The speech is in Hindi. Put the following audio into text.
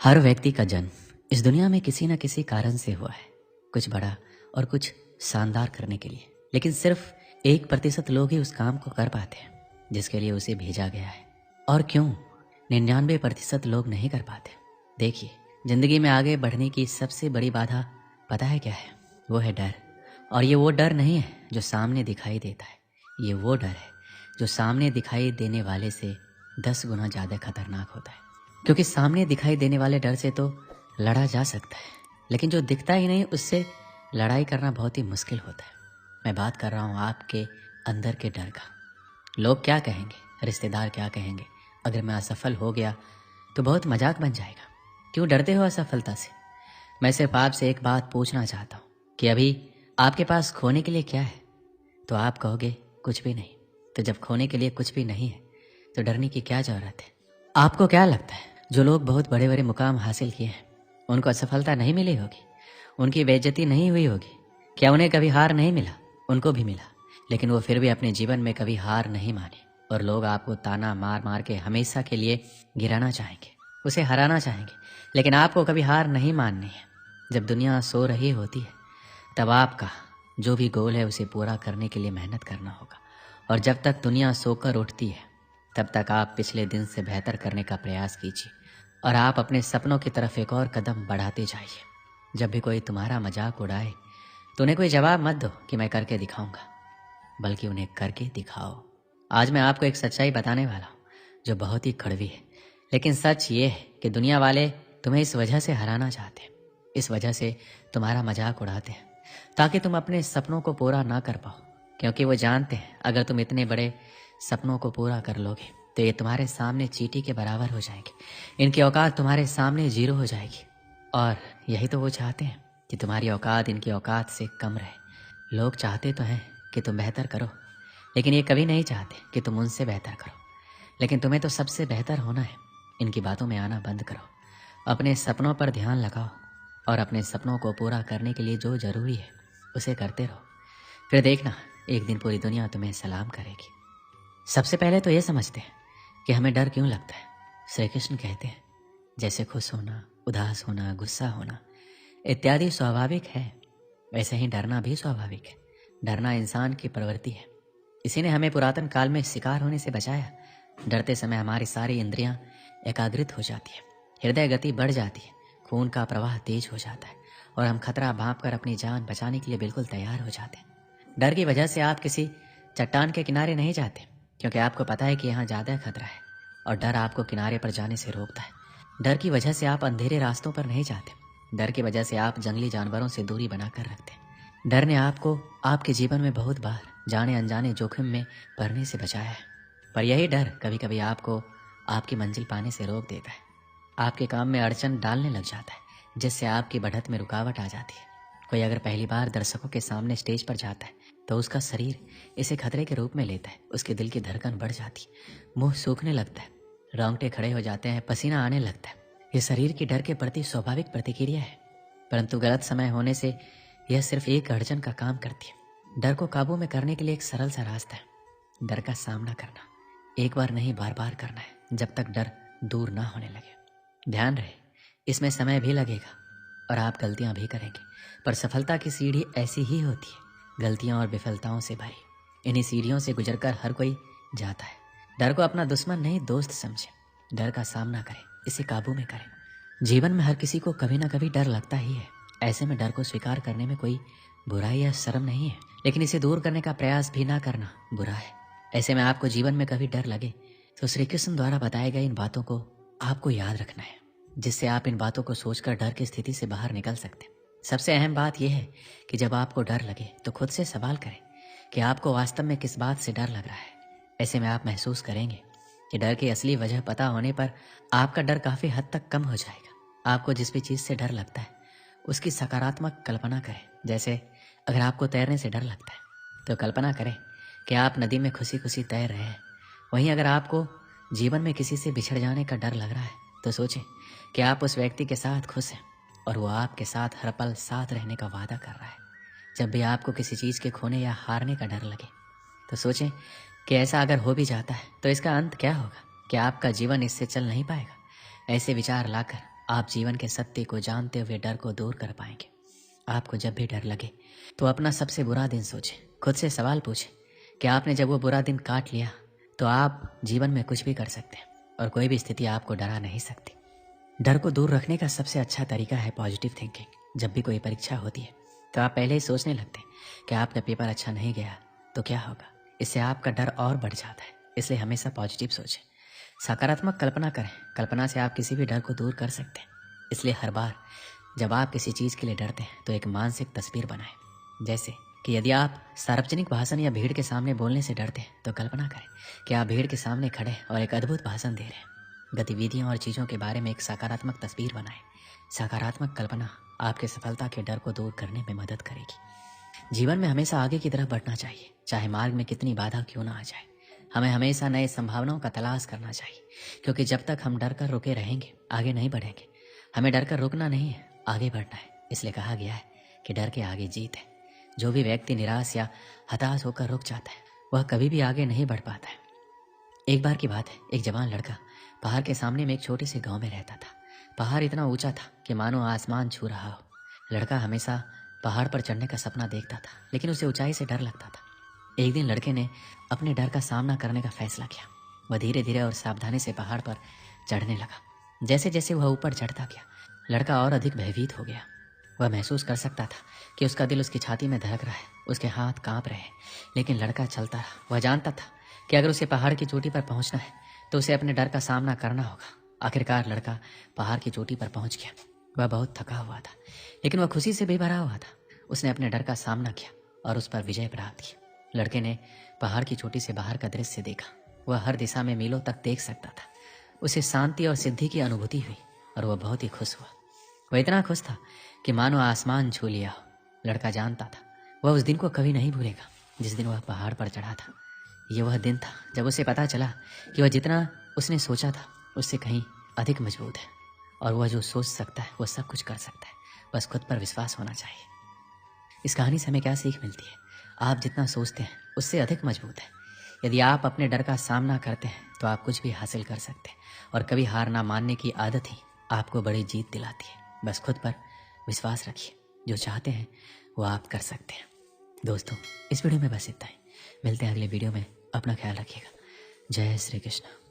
हर व्यक्ति का जन्म इस दुनिया में किसी न किसी कारण से हुआ है, कुछ बड़ा और कुछ शानदार करने के लिए। लेकिन सिर्फ 1% लोग ही उस काम को कर पाते हैं जिसके लिए उसे भेजा गया है। और क्यों 99% लोग नहीं कर पाते? देखिए, जिंदगी में आगे बढ़ने की सबसे बड़ी बाधा पता है क्या है? वो है डर। और ये वो डर नहीं है जो सामने दिखाई देता है, ये वो डर है जो सामने दिखाई देने वाले से 10 गुना ज़्यादा खतरनाक होता है। क्योंकि सामने दिखाई देने वाले डर से तो लड़ा जा सकता है, लेकिन जो दिखता ही नहीं उससे लड़ाई करना बहुत ही मुश्किल होता है। मैं बात कर रहा हूँ आपके अंदर के डर का। लोग क्या कहेंगे, रिश्तेदार क्या कहेंगे, अगर मैं असफल हो गया तो बहुत मजाक बन जाएगा। क्यों डरते हो असफलता से? मैं सिर्फ आपसे एक बात पूछना चाहता हूँ कि अभी आपके पास खोने के लिए क्या है? तो आप कहोगे कुछ भी नहीं। तो जब खोने के लिए कुछ भी नहीं है तो डरने की क्या जरूरत है? आपको क्या लगता है जो लोग बहुत बड़े बड़े मुकाम हासिल किए हैं उनको असफलता नहीं मिली होगी, उनकी बेइज्जती नहीं हुई होगी? क्या उन्हें कभी हार नहीं मिला? उनको भी मिला, लेकिन वो फिर भी अपने जीवन में कभी हार नहीं माने। और लोग आपको ताना मार मार के हमेशा के लिए गिराना चाहेंगे, उसे हराना चाहेंगे, लेकिन आपको कभी हार नहीं माननी है। जब दुनिया सो रही होती है तब आपका जो भी गोल है उसे पूरा करने के लिए मेहनत करना होगा। और जब तक दुनिया सोकर उठती है तब तक आप पिछले दिन से बेहतर करने का प्रयास कीजिए और आप अपने सपनों की तरफ एक और कदम बढ़ाते जाइए। जब भी कोई तुम्हारा मजाक उड़ाए तो उन्हें कोई जवाब मत दो कि मैं करके दिखाऊंगा, बल्कि उन्हें करके दिखाओ। आज मैं आपको एक सच्चाई बताने वाला हूँ जो बहुत ही कड़वी है, लेकिन सच ये है कि दुनिया वाले तुम्हें इस वजह से हराना चाहते हैं, इस वजह से तुम्हारा मजाक उड़ाते हैं ताकि तुम अपने सपनों को पूरा ना कर पाओ। क्योंकि वो जानते हैं अगर तुम इतने बड़े सपनों को पूरा कर लोगे तो ये तुम्हारे सामने चींटी के बराबर हो जाएंगे, इनकी औकात तुम्हारे सामने जीरो हो जाएगी। और यही तो वो चाहते हैं कि तुम्हारी औकात इनकी औकात से कम रहे। लोग चाहते तो हैं कि तुम बेहतर करो, लेकिन ये कभी नहीं चाहते कि तुम उनसे बेहतर करो। लेकिन तुम्हें तो सबसे बेहतर होना है। इनकी बातों में आना बंद करो, अपने सपनों पर ध्यान लगाओ और अपने सपनों को पूरा करने के लिए जो जरूरी है उसे करते रहो। फिर देखना, एक दिन पूरी दुनिया तुम्हें सलाम करेगी। सबसे पहले तो ये समझते हैं कि हमें डर क्यों लगता है। श्री कृष्ण कहते हैं जैसे खुश होना, उदास होना, गुस्सा होना इत्यादि स्वाभाविक है, वैसे ही डरना भी स्वाभाविक है। डरना इंसान की प्रवृत्ति है। इसी ने हमें पुरातन काल में शिकार होने से बचाया। डरते समय हमारी सारी इंद्रियां एकाग्रित हो जाती है, हृदय गति बढ़ जाती है, खून का प्रवाह तेज हो जाता है और हम खतरा भांप कर अपनी जान बचाने के लिए बिल्कुल तैयार हो जाते हैं। डर की वजह से आप किसी चट्टान के किनारे नहीं जाते, क्योंकि आपको पता है कि यहाँ ज़्यादा खतरा है और डर आपको किनारे पर जाने से रोकता है। डर की वजह से आप अंधेरे रास्तों पर नहीं जाते, डर की वजह से आप जंगली जानवरों से दूरी बनाकर रखते हैं। डर ने आपको आपके जीवन में बहुत बार जाने अनजाने जोखिम में पड़ने से बचाया है। पर यही डर कभी कभी आपको आपकी मंजिल पाने से रोक देता है, आपके काम में अड़चन डालने लग जाता है, जिससे आपकी बढ़त में रुकावट आ जाती है। कोई अगर पहली बार दर्शकों के सामने स्टेज पर जाता है तो उसका शरीर इसे खतरे के रूप में लेता है, उसके दिल की धड़कन बढ़ जाती है, मुंह सूखने लगता है, रोंगटे खड़े हो जाते हैं, पसीना आने लगता है। ये शरीर की डर के प्रति स्वाभाविक प्रतिक्रिया है, परंतु गलत समय होने से यह सिर्फ एक अड़चन का काम करती है। डर को काबू में करने के लिए एक सरल सा रास्ता है, डर का सामना करना। एक बार नहीं, बार बार करना है, जब तक डर दूर ना होने लगे। ध्यान रहे, इसमें समय भी लगेगा और आप गलतियां भी करेंगे, पर सफलता की सीढ़ी ऐसी ही होती है, गलतियां और विफलताओं से भरी। इन्हीं सीढ़ियों से गुजरकर हर कोई जाता है। डर को अपना दुश्मन नहीं, दोस्त समझे। डर का सामना करें, इसे काबू में करें। जीवन में हर किसी को कभी ना कभी डर लगता ही है। ऐसे में डर को स्वीकार करने में कोई बुराई या शर्म नहीं है, लेकिन इसे दूर करने का प्रयास भी ना करना बुरा है। ऐसे में आपको जीवन में कभी डर लगे तो श्री कृष्ण द्वारा बताए गए इन बातों को आपको याद रखना है, जिससे आप इन बातों को सोचकर डर की स्थिति से बाहर निकल सकते हैं। सबसे अहम बात यह है कि जब आपको डर लगे तो खुद से सवाल करें कि आपको वास्तव में किस बात से डर लग रहा है। ऐसे में आप महसूस करेंगे कि डर की असली वजह पता होने पर आपका डर काफी हद तक कम हो जाएगा। आपको जिस भी चीज से डर लगता है उसकी सकारात्मक कल्पना करें। जैसे अगर आपको तैरने से डर लगता है तो कल्पना करें कि आप नदी में खुशी खुशी तैर रहे हैं। वहीं अगर आपको जीवन में किसी से बिछड़ जाने का डर लग रहा है तो सोचें कि आप उस व्यक्ति के साथ खुश हैं और वो आपके साथ हर पल साथ रहने का वादा कर रहा है। जब भी आपको किसी चीज के खोने या हारने का डर लगे तो सोचें कि ऐसा अगर हो भी जाता है तो इसका अंत क्या होगा, क्या आपका जीवन इससे चल नहीं पाएगा। ऐसे विचार लाकर आप जीवन के सत्य को जानते हुए डर को दूर कर पाएंगे। आपको जब भी डर लगे तो अपना सबसे बुरा दिन सोचें, खुद से सवाल पूछें कि आपने जब वो बुरा दिन काट लिया तो आप जीवन में कुछ भी कर सकते हैं और कोई भी स्थिति आपको डरा नहीं सकती। डर को दूर रखने का सबसे अच्छा तरीका है पॉजिटिव थिंकिंग। जब भी कोई परीक्षा होती है तो आप पहले ही सोचने लगते हैं कि आपका पेपर अच्छा नहीं गया तो क्या होगा। इससे आपका डर और बढ़ जाता है। इसलिए हमेशा पॉजिटिव सोचें, सकारात्मक कल्पना करें। कल्पना से आप किसी भी डर को दूर कर सकते हैं। इसलिए हर बार जब आप किसी चीज़ के लिए डरते हैं तो एक मानसिक तस्वीर बनाएं। जैसे कि यदि आप सार्वजनिक भाषण या भीड़ के सामने बोलने से डरते हैं तो कल्पना करें कि आप भीड़ के सामने खड़े और एक अद्भुत भाषण दे रहे हैं। गतिविधियों और चीज़ों के बारे में एक सकारात्मक तस्वीर बनाएं। सकारात्मक कल्पना आपके सफलता के डर को दूर करने में मदद करेगी। जीवन में हमेशा आगे की तरफ बढ़ना चाहिए, चाहे मार्ग में कितनी बाधा क्यों ना आ जाए। हमें हमेशा नए संभावनाओं का तलाश करना चाहिए, क्योंकि जब तक हम डर कर रुके रहेंगे आगे नहीं बढ़ेंगे। हमें डर कर रुकना नहीं है, आगे बढ़ना है। इसलिए कहा गया है कि डर के आगे जीत है। जो भी व्यक्ति निराश या हताश होकर रुक जाता है वह कभी भी आगे नहीं बढ़ पाता है। एक बार की बात है, एक जवान लड़का पहाड़ के सामने में एक छोटे से गांव में रहता था। पहाड़ इतना ऊंचा था कि मानो आसमान छू रहा हो। लड़का हमेशा पहाड़ पर चढ़ने का सपना देखता था, लेकिन उसे ऊंचाई से डर लगता था। एक दिन लड़के ने अपने डर का सामना करने का फैसला किया। वह धीरे धीरे और सावधानी से पहाड़ पर चढ़ने लगा। जैसे जैसे वह ऊपर चढ़ता गया लड़का और अधिक भयभीत हो गया। वह महसूस कर सकता था कि उसका दिल उसकी छाती में धड़क रहा है, उसके हाथ कांप रहे हैं, लेकिन लड़का चलता रहा। वह जानता था कि अगर उसे पहाड़ की चोटी पर पहुंचना है तो उसे अपने डर का सामना करना होगा। आखिरकार लड़का पहाड़ की चोटी पर पहुंच गया। वह बहुत थका हुआ था, लेकिन वह खुशी से बेभरा हुआ था। उसने अपने डर का सामना किया और उस पर विजय प्राप्त की। लड़के ने पहाड़ की चोटी से बाहर का दृश्य देखा। वह हर दिशा में मीलों तक देख सकता था। उसे शांति और सिद्धि की अनुभूति हुई और वह बहुत ही खुश हुआ। वह इतना खुश था कि मानो आसमान छू लिया हो। लड़का जानता था वह उस दिन को कभी नहीं भूलेगा जिस दिन वह पहाड़ पर चढ़ा था। ये वह दिन था जब उसे पता चला कि वह जितना उसने सोचा था उससे कहीं अधिक मजबूत है और वह जो सोच सकता है वह सब कुछ कर सकता है। बस खुद पर विश्वास होना चाहिए। इस कहानी से हमें क्या सीख मिलती है? आप जितना सोचते हैं उससे अधिक मजबूत है। यदि आप अपने डर का सामना करते हैं तो आप कुछ भी हासिल कर सकते हैं और कभी हार ना मानने की आदत ही आपको बड़ी जीत दिलाती है। बस खुद पर विश्वास रखिए। जो चाहते हैं वो आप कर सकते हैं। दोस्तों, इस वीडियो में बस इतना ही। मिलते हैं अगले वीडियो में। अपना ख्याल रखिएगा। जय श्री कृष्ण।